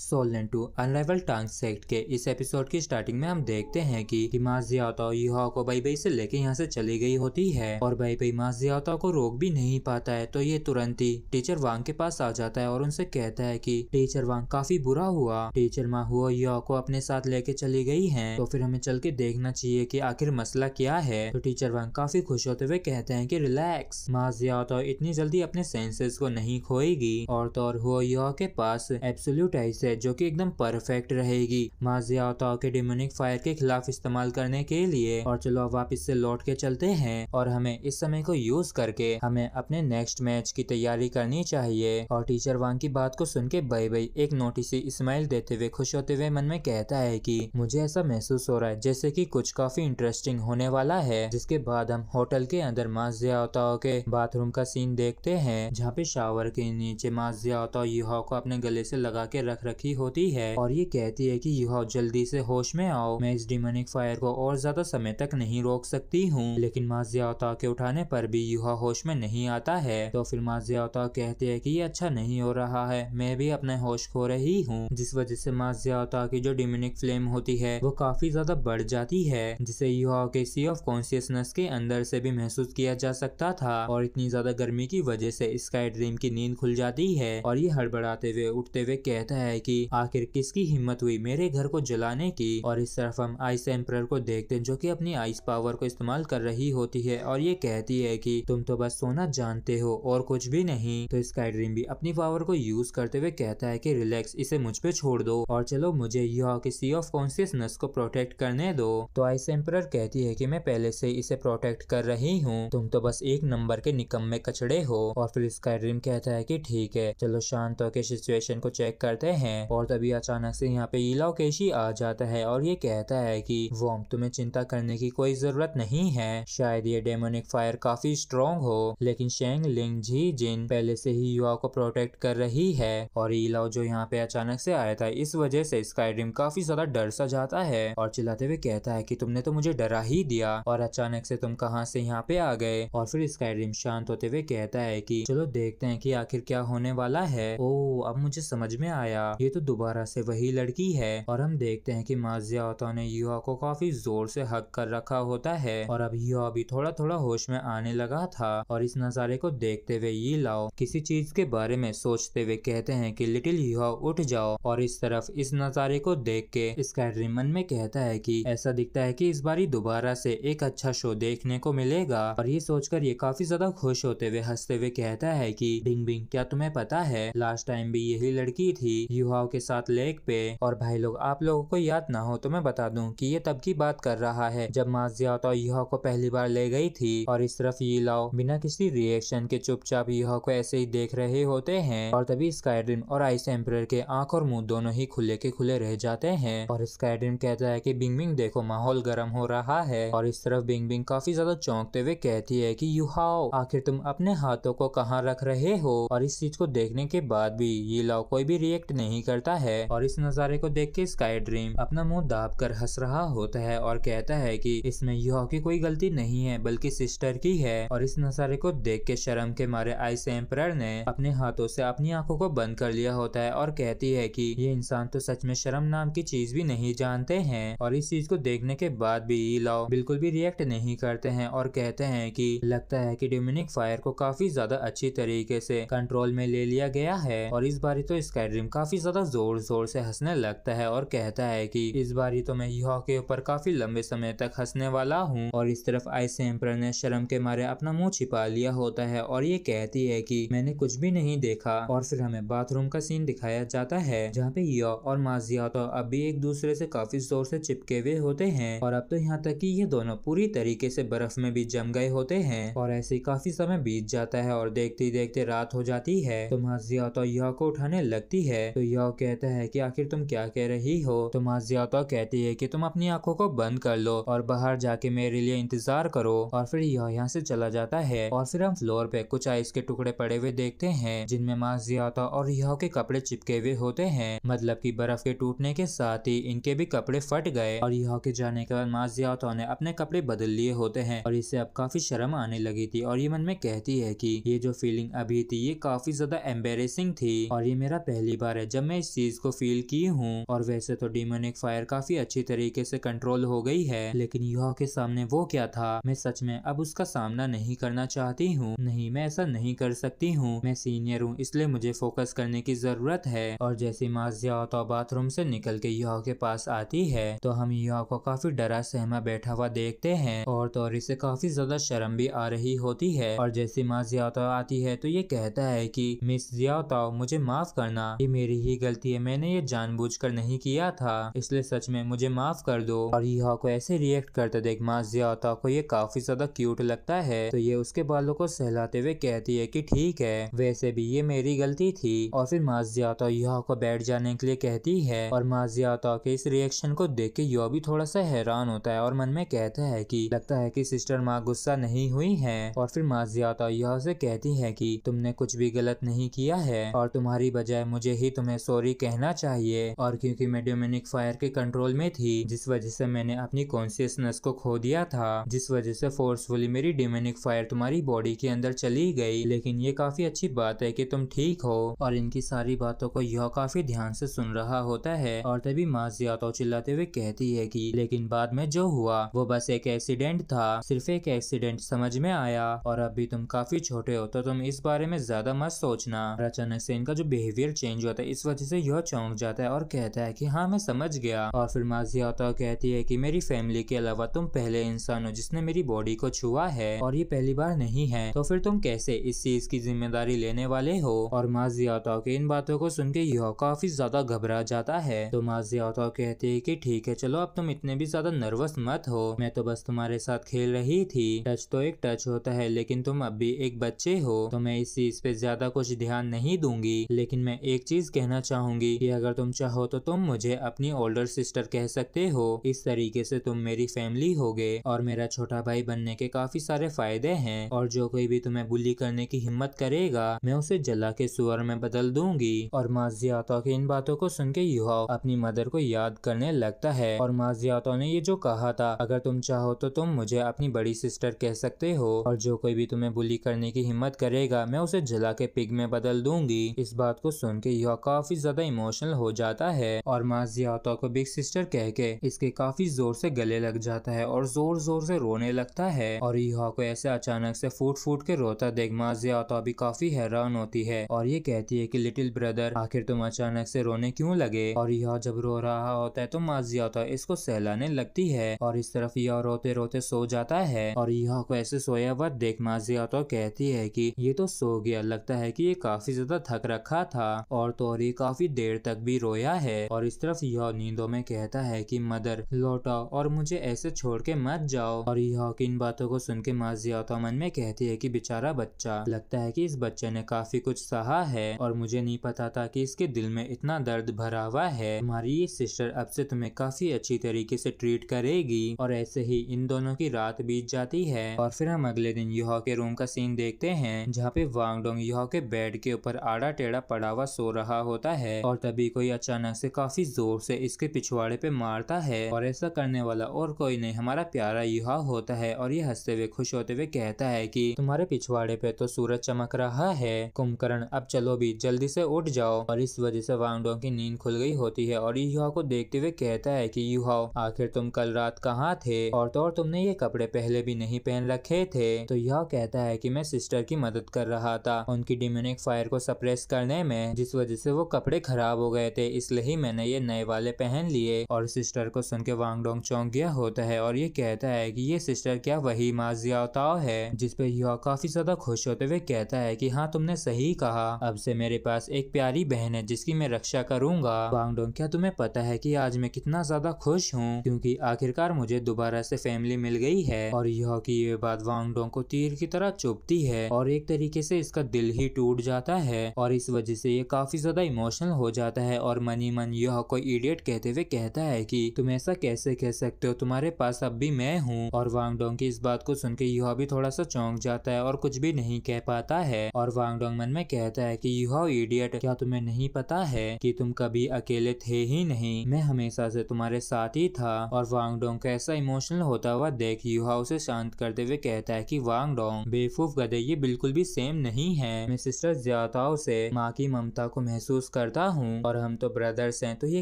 Solan to अनराइवल टांग sect के इस एपिसोड की स्टार्टिंग में हम देखते हैं कि माजियातो युहा को बाई बाई से लेके यहाँ से चली गई होती है और बाई बाई माजियातो को रोक भी नहीं पाता है। तो ये तुरंत ही टीचर वांग के पास आ जाता है और उनसे कहता है कि टीचर वांग काफी बुरा हुआ, टीचर माँ हुआ युहा को अपने साथ लेके चली गई है, तो फिर हमें चल के देखना चाहिए कि आखिर मसला क्या है। तो टीचर वांग काफी खुश होते हुए कहते हैं कि रिलैक्स, माजियातो इतनी जल्दी अपने सेंसेस को नहीं खोएगी और तो और हुआ युहा के पास एब्सोल्यूट आइस है जो कि एकदम परफेक्ट रहेगी माजियातो के डेमोनिक फायर के खिलाफ इस्तेमाल करने के लिए। और चलो अब वापस से लौट के चलते हैं और हमें इस समय को यूज करके हमें अपने नेक्स्ट मैच की तैयारी करनी चाहिए। और टीचर वांग की बात को सुन के बाई बाई एक नोटिस स्माइल देते हुए खुश होते हुए मन में कहता है कि मुझे ऐसा महसूस हो रहा है जैसे कि कुछ काफी इंटरेस्टिंग होने वाला है। जिसके बाद हम होटल के अंदर माजियातो के बाथरूम का सीन देखते हैं जहाँ पे शावर के नीचे माजियातो युहा को अपने गले से लगा के रख रखी होती है और ये कहती है कि युहा जल्दी से होश में आओ, मैं इस डिमोनिक फायर को और ज्यादा समय तक नहीं रोक सकती हूँ। लेकिन माजियातो के उठाने पर भी युहा होश में नहीं आता है। तो फिर माजियातो कहती है कि ये अच्छा नहीं हो रहा है, मैं भी अपने होश खो रही हूँ, जिस वजह से माजियातो की जो डिमोनिक फ्लेम होती है वो काफी ज्यादा बढ़ जाती है जिसे युहा के सी ऑफ कॉन्शियसनेस के अंदर से भी महसूस किया जा सकता था। और इतनी ज्यादा गर्मी की वजह से स्काई ड्रीम की नींद खुल जाती है और ये हड़बड़ाते हुए उठते हुए कहता है कि आखिर किसकी हिम्मत हुई मेरे घर को जलाने की। और इस तरफ हम आइस एम्परर को देखते हैं जो कि अपनी आइस पावर को इस्तेमाल कर रही होती है और ये कहती है कि तुम तो बस सोना जानते हो और कुछ भी नहीं। तो स्काई ड्रीम भी अपनी पावर को यूज करते हुए कहता है कि रिलैक्स, इसे मुझ पे छोड़ दो और चलो मुझे युहा की सी ऑफ कॉन्शियसनेस को प्रोटेक्ट करने दो। तो आइस एम्परर कहती है कि मैं पहले से इसे प्रोटेक्ट कर रही हूँ, तुम तो बस एक नंबर के निकम्मे कचड़े हो। और फिर स्काई ड्रीम कहता है कि ठीक है चलो शांत होकर सिचुएशन को चेक करते हैं। और तभी अचानक से यहाँ पे इलाओ केशी आ जाता है और ये कहता है कि वॉम, तुम्हें चिंता करने की कोई जरूरत नहीं है, शायद ये डेमोनिक फायर काफी स्ट्रॉन्ग हो लेकिन शेंग लिंग जी जिन पहले से ही युवा को प्रोटेक्ट कर रही है। और इलाओ जो यहाँ पे अचानक से आया था इस वजह से स्काई ड्रीम काफी ज्यादा डर सा जाता है और चिल्लाते हुए कहता है कि तुमने तो मुझे डरा ही दिया और अचानक से तुम कहाँ से यहाँ पे आ गए। और फिर स्काई ड्रीम शांत होते हुए कहता है कि चलो देखते हैं कि आखिर क्या होने वाला है। ओ अब मुझे समझ में आया, ये तो दोबारा से वही लड़की है। और हम देखते हैं कि माजियातो ने युहा को काफी जोर से हक कर रखा होता है और अब युहा भी थोड़ा थोड़ा होश में आने लगा था। और इस नजारे को देखते हुए ये लाओ किसी चीज के बारे में सोचते हुए कहते हैं कि लिटिल युहा उठ जाओ। और इस तरफ इस नजारे को देख के स्काई ड्रीम मन में कहता है कि ऐसा दिखता है कि इस बारी दोबारा से एक अच्छा शो देखने को मिलेगा। और ये सोचकर ये काफी ज्यादा खुश होते हुए हंसते हुए कहता है कि बिंग बिंग, क्या तुम्हें पता है लास्ट टाइम भी यही लड़की थी युहाओ के साथ लेक पे। और भाई लोग आप लोगों को याद ना हो तो मैं बता दूं कि ये तब की बात कर रहा है जब माजियातो युहाओ को पहली बार ले गई थी। और इस तरफ ये लाओ बिना किसी रिएक्शन के चुपचाप युहाओ को ऐसे ही देख रहे होते हैं। और तभी स्काई ड्रीम और आइस एम्परर के आंख और मुंह दोनों ही खुले के खुले रह जाते हैं। और स्काई ड्रीम कहता है कि बिंग बिंग देखो माहौल गर्म हो रहा है। और इस तरफ बिंग बिंग काफी ज्यादा चौंकते हुए कहती है कि युहाओ आखिर तुम अपने हाथों को कहाँ रख रहे हो। और इस चीज को देखने के बाद भी ये लाओ कोई भी रिएक्ट नहीं करता है। और इस नजारे को देख के स्काई ड्रीम अपना मुंह दाब कर हंस रहा होता है और कहता है कि इसमें युहा की कोई गलती नहीं है बल्कि सिस्टर की है। और इस नजारे को देख के शर्म के मारे आइस एम्परर ने अपने हाथों से अपनी आंखों को बंद कर लिया होता है और कहती है कि ये इंसान तो सच में शर्म नाम की चीज भी नहीं जानते हैं। और इस चीज को देखने के बाद भी ये लाओ बिल्कुल भी रिएक्ट नहीं करते हैं और कहते हैं कि लगता है कि डेमोनिक फायर को काफी ज्यादा अच्छी तरीके से कंट्रोल में ले लिया गया है। और इस बारी तो स्काई ड्रीम काफी ज्यादा जोर जोर से हंसने लगता है और कहता है कि इस बारी तो मैं युहा के ऊपर काफी लंबे समय तक हंसने वाला हूँ। और इस तरफ आइस एम्परर ने शर्म के मारे अपना मुंह छिपा लिया होता है और ये कहती है कि मैंने कुछ भी नहीं देखा। और फिर हमें बाथरूम का सीन दिखाया जाता है जहाँ पे युहा और माजियातो अब भी एक दूसरे से काफी जोर से चिपके हुए होते हैं। और अब तो यहाँ तक कि ये दोनों पूरी तरीके से बर्फ में भी जम गए होते हैं। और ऐसे ही काफी समय बीत जाता है और देखते देखते रात हो जाती है। तो माजियातो युहा को उठाने लगती है तो युहा कहता है कि आखिर तुम क्या कह रही हो। तो माजियातो कहती है कि तुम अपनी आंखों को बंद कर लो और बाहर जाके मेरे लिए इंतजार करो। और फिर युहा यहाँ से चला जाता है और फिर हम फ्लोर पे कुछ आइस के टुकड़े पड़े हुए देखते हैं जिनमें माजियातो और युहा के कपड़े चिपके हुए होते हैं, मतलब कि बर्फ के टूटने के साथ ही इनके भी कपड़े फट गए। और युहा के जाने के बाद माजियातो ने अपने कपड़े बदल लिए होते हैं और इसे अब काफी शर्म आने लगी थी। और ये मन में कहती है कि ये जो फीलिंग अभी थी ये काफी ज्यादा एम्बेरेसिंग थी और ये मेरा पहली बार है जब मैं मैं इस चीज को फील की हूँ। और वैसे तो डिमोनिक फायर काफी अच्छी तरीके से कंट्रोल हो गई है, लेकिन युहा के सामने वो क्या था, मैं सच में अब उसका सामना नहीं करना चाहती हूँ। नहीं, मैं ऐसा नहीं कर सकती हूँ। मैं सीनियर हूँ, इसलिए मुझे फोकस करने की जरूरत है। और जैसे माजिया तो बाथरूम से निकल के युहा के पास आती है तो हम युहा को काफी डरा सहमा बैठा हुआ देखते हैं और तो इसे काफी ज्यादा शर्म भी आ रही होती है। और जैसे माजिया आती है तो ये कहता है कि मिस जियाओ मुझे माफ करना, ये मेरी ही गलती है, मैंने ये जानबूझकर नहीं किया था, इसलिए सच में मुझे माफ कर दो। और युहा को ऐसे रिएक्ट करते देख माजिया को ये काफी ज्यादा क्यूट लगता है, तो ये उसके बालों को सहलाते हुए कहती है कि ठीक है, वैसे भी ये मेरी गलती थी। और फिर माजिया युहा को बैठ जाने के लिए कहती है और माजिया के इस रिएक्शन को देख के युहा भी थोड़ा सा हैरान होता है और मन में कहता है कि लगता है कि सिस्टर माँ गुस्सा नहीं हुई है। और फिर माजिया युहा से कहती है कि तुमने कुछ भी गलत नहीं किया है और तुम्हारी बजाय मुझे ही तुम्हें सॉरी कहना चाहिए। और क्योंकि मैं डिमोनिक फायर के कंट्रोल में थी, जिस वजह से मैंने अपनी कॉन्शियसनेस को खो दिया था, जिस वजह से फोर्सफुली मेरी डिमोनिक फायर तुम्हारी बॉडी के अंदर चली गई। लेकिन ये काफी अच्छी बात है कि तुम ठीक हो। और इनकी सारी बातों को युहा काफी ध्यान से सुन रहा होता है और तभी माजिया चिल्लाते हुए कहती है कि लेकिन बाद में जो हुआ वो बस एक एक्सीडेंट था, सिर्फ एक एक्सीडेंट समझ में आया, और अभी तुम काफी छोटे हो तो तुम इस बारे में ज्यादा मत सोचना। अचानक से इनका जो बिहेवियर चेंज होता है, इस वजह से यह चौंक जाता है और कहता है कि हाँ मैं समझ गया। और फिर माजिया कहती है कि मेरी फैमिली के अलावा तुम पहले इंसान हो जिसने मेरी बॉडी को छुआ है और ये पहली बार नहीं है, तो फिर तुम कैसे इस चीज की जिम्मेदारी लेने वाले हो। और माजिया के इन बातों को सुन के यह काफी ज्यादा घबरा जाता है। तो माजिया कहती है कि ठीक है चलो, अब तुम इतने भी ज्यादा नर्वस मत हो, मैं तो बस तुम्हारे साथ खेल रही थी, टच तो एक टच होता है, लेकिन तुम अब भी एक बच्चे हो तो मैं इस चीज पे ज्यादा कुछ ध्यान नहीं दूंगी। लेकिन मैं एक चीज कहना चाहूंगी कि अगर तुम चाहो तो तुम मुझे अपनी ओल्डर सिस्टर कह सकते हो, इस तरीके से तुम मेरी फैमिली होगे और मेरा छोटा भाई बनने के काफी सारे फायदे हैं। और जो कोई भी तुम्हें बुली करने की हिम्मत करेगा मैं उसे जला के सुअर में बदल दूंगी। और माजिया की इन बातों को सुन के युहा अपनी मदर को याद करने लगता है और माजिया ने ये जो कहा था अगर तुम चाहो तो तुम मुझे अपनी बड़ी सिस्टर कह सकते हो और जो कोई भी तुम्हें बुली करने की हिम्मत करेगा मैं उसे जला के पिग में बदल दूंगी। इस बात को सुन के युहा काफी ज्यादा इमोशनल हो जाता है और माजिया को बिग सिस्टर कह के इसके काफी जोर से गले लग जाता है और जोर जोर से रोने लगता है। और युहा को ऐसे अचानक से फूट फूट के रोता देख माजिया भी काफी हैरान होती है और ये कहती है कि लिटिल ब्रदर आखिर तुम अचानक से रोने क्यों लगे। और यह जब रो रहा होता है तो माजिया इसको सहलाने लगती है और इस तरफ यह रोते रोते सो जाता है। और यह को ऐसे सोया हुआ देख माजिया कहती है कि ये तो सो गया, लगता है कि ये काफी ज्यादा थक रखा था और तोरी काफी देर तक भी रोया है। और इस तरफ यह नींदों में कहता है कि मदर लौटाओ और मुझे ऐसे छोड़ के मत जाओ। और यह की इन बातों को सुन के माजिया मन में कहती है कि बेचारा बच्चा, लगता है कि इस बच्चे ने काफी कुछ सहा है और मुझे नहीं पता था कि इसके दिल में इतना दर्द भरा हुआ है। हमारी ये सिस्टर अब से तुम्हें काफी अच्छी तरीके से ट्रीट करेगी। और ऐसे ही इन दोनों की रात बीत जाती है और फिर हम अगले दिन युहा के रूम का सीन देखते हैं जहाँ पे वांग डोंग युहा के बेड के ऊपर आड़ा टेढ़ा पड़ा हुआ सो रहा होता है और तभी कोई अचानक से काफी जोर से इसके पिछवाड़े पे मारता है और ऐसा करने वाला और कोई नहीं हमारा प्यारा युहा होता है। और ये हंसते हुए खुश होते हुए कहता है कि तुम्हारे पिछवाड़े पे तो सूरज चमक रहा है कुंभकर्ण, अब चलो भी जल्दी से उठ जाओ। और इस वजह से वांग डोंग की नींद खुल गई होती है और युहा को देखते हुए कहता है कि युहा आखिर तुम कल रात कहाँ थे और तो और तुमने ये कपड़े पहले भी नहीं पहन रखे थे। तो यह कहता है कि मैं सिस्टर की मदद कर रहा था उनकी डिमोनिक फायर को सप्रेस करने में, जिस वजह से वो कपड़े खराब हो गए थे, इसलिए ही मैंने ये नए वाले पहन लिए। और सिस्टर को सुन के वांग डोंग चौंक गया होता है और ये कहता है कि ये सिस्टर क्या वही माजिया है, जिसपे यह काफी ज्यादा खुश होते हुए कहता है कि हाँ तुमने सही कहा, अब से मेरे पास एक प्यारी बहन है जिसकी मैं रक्षा करूंगा। वांग डोंग क्या तुम्हें पता है कि आज मैं कितना ज्यादा खुश हूँ क्योंकि आखिरकार मुझे दोबारा से फैमिली मिल गई है। और यह की ये बात वांग डोंग को तीर की तरह चुभती है और एक तरीके से इसका दिल ही टूट जाता है और इस वजह से ये काफी ज्यादा इमोशनल हो जाता है और मनी मन यह को इडियट कहते हुए कहता है कि तुम ऐसा कैसे कह सकते हो, तुम्हारे पास अब भी मैं हूँ। और वांग डोंग की इस बात को सुन के यह भी थोड़ा सा चौंक जाता है और कुछ भी नहीं कह पाता है। और वांग डोंग मन में कहता है कि यह इडियट, क्या तुम्हें नहीं पता है कि तुम कभी अकेले थे ही नहीं, मैं हमेशा से तुम्हारे साथ ही था। और वांग डोंग का ऐसा इमोशनल होता हुआ देख युहा उसे शांत करते हुए कहता है कि वांग डोंग बेवकूफ गधे, ये बिल्कुल भी सेम नहीं है, मैं सिस्टर ज्यादाओं से माँ की ममता को महसूस कर करता हूँ और हम तो ब्रदर्स हैं, तो ये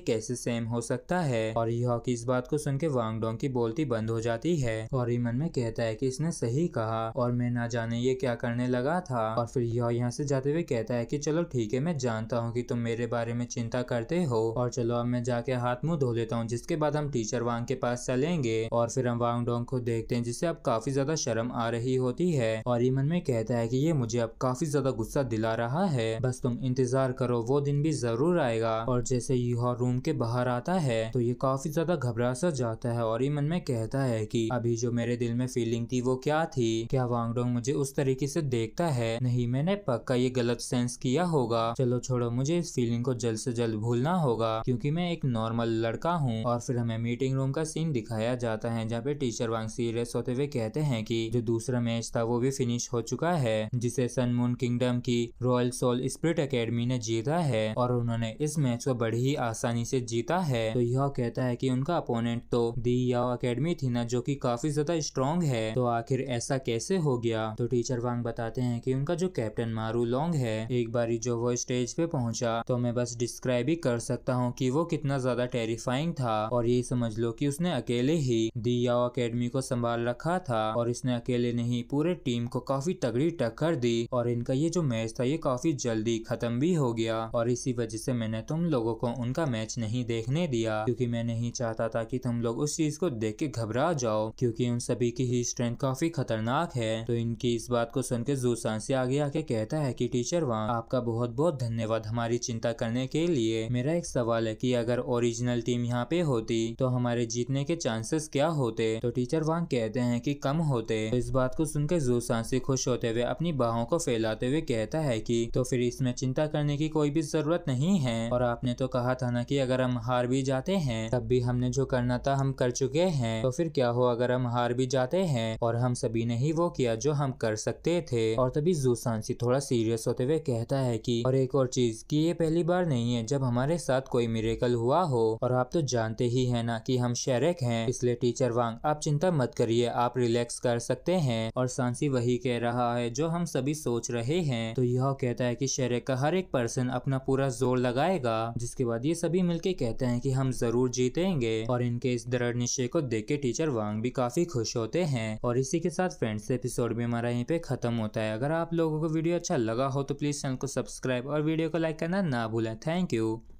कैसे सेम हो सकता है। और यूहा की इस बात को सुन के वांग डोंग की बोलती बंद हो जाती है और ये मन में कहता है कि इसने सही कहा और मैं ना जाने ये क्या करने लगा था। और फिर यूहा यहाँ से जाते हुए कहता है कि चलो ठीक है, मैं जानता हूँ कि तुम मेरे बारे में चिंता करते हो और चलो अब मैं जाके हाथ मुंह धो लेता हूँ, जिसके बाद हम टीचर वांग के पास चलेंगे। और फिर हम वांग डोंग को देखते हैं जिसे अब काफी ज्यादा शर्म आ रही होती है और ये मन में कहता है कि ये मुझे अब काफी ज्यादा गुस्सा दिला रहा है, बस तुम इंतजार करो, वो दिन भी जरूर आएगा। और जैसे यूहा रूम के बाहर आता है तो ये काफी ज्यादा घबरा सा जाता है और ये मन में कहता है कि अभी जो मेरे दिल में फीलिंग थी वो क्या थी, क्या वांग डोंग मुझे उस तरीके से देखता है, नहीं मैंने पक्का ये गलत सेंस किया होगा। चलो छोड़ो, मुझे इस फीलिंग को जल्द से जल्द भूलना होगा क्योंकि मैं एक नॉर्मल लड़का हूँ। और फिर हमें मीटिंग रूम का सीन दिखाया जाता है जहाँ पे टीचर वांग सीरियस होते हुए कहते हैं कि जो दूसरा मैच था वो भी फिनिश हो चुका है, जिसे सन मून किंगडम की रॉयल सोल स्पिरिट एकेडमी ने जीता है और उन्होंने इस मैच को बड़ी ही आसानी से जीता है। तो यह कहता है कि उनका अपोनेंट तो दी याओ एकेडमी थी ना, जो कि काफी ज्यादा स्ट्रॉन्ग है, तो आखिर ऐसा कैसे हो गया। तो टीचर वांग बताते हैं कि उनका जो कैप्टन मारू लोंग है, एक बारी जो वो स्टेज पे पहुंचा तो मैं बस डिस्क्राइब ही कर सकता हूँ कि वो कितना ज्यादा टेरिफाइंग था। और ये समझ लो कि उसने अकेले ही दी याओ एकेडमी को संभाल रखा था और इसने अकेले नहीं पूरे टीम को काफी तगड़ी टक्कर दी और इनका ये जो मैच था ये काफी जल्दी खत्म भी हो गया। और इसी वजह से मैंने तुम लोगों को उनका मैच नहीं देखने दिया क्योंकि मैं नहीं चाहता था कि तुम लोग उस चीज को देख के घबरा जाओ, क्योंकि उन सभी की ही स्ट्रेंथ काफी खतरनाक है। तो इनकी इस बात को सुनकर जूसान से आगे आके कहता है कि टीचर वांग आपका बहुत बहुत धन्यवाद हमारी चिंता करने के लिए। मेरा एक सवाल है कि अगर ओरिजिनल टीम यहाँ पे होती तो हमारे जीतने के चांसेस क्या होते। तो टीचर वांग कहते हैं कि कम होते। तो इस बात को सुनकर जूसान से खुश होते हुए अपनी बाहों को फैलाते हुए कहता है कि तो फिर इसमें चिंता करने की कोई भी जरूरत नहीं है। और आपने तो कहा था ना कि अगर हम हार भी जाते हैं तब भी हमने जो करना था हम कर चुके हैं, तो फिर क्या हो अगर हम हार भी जाते हैं और हम सभी ने ही वो किया जो हम कर सकते थे। और तभी जूसांसी थोड़ा सीरियस होते हुए कहता है कि और एक और चीज कि ये पहली बार नहीं है जब हमारे साथ कोई मिरेकल हुआ हो, और आप तो जानते ही है ना कि हम शेरेक हैं, इसलिए टीचर वांग आप चिंता मत करिए, आप रिलैक्स कर सकते हैं। और सांसी वही कह रहा है जो हम सभी सोच रहे हैं। तो यह कहता है कि शेरेक का हर एक पर्सन अपना पूरा जोर लगाएगा, जिसके बाद ये सभी मिलके कहते हैं कि हम जरूर जीतेंगे। और इनके इस दृढ़ निश्चय को देख के टीचर वांग भी काफी खुश होते हैं। और इसी के साथ फ्रेंड्स एपिसोड भी हमारा यहीं पे खत्म होता है। अगर आप लोगों को वीडियो अच्छा लगा हो तो प्लीज चैनल को सब्सक्राइब और वीडियो को लाइक करना ना भूलें। Thank you.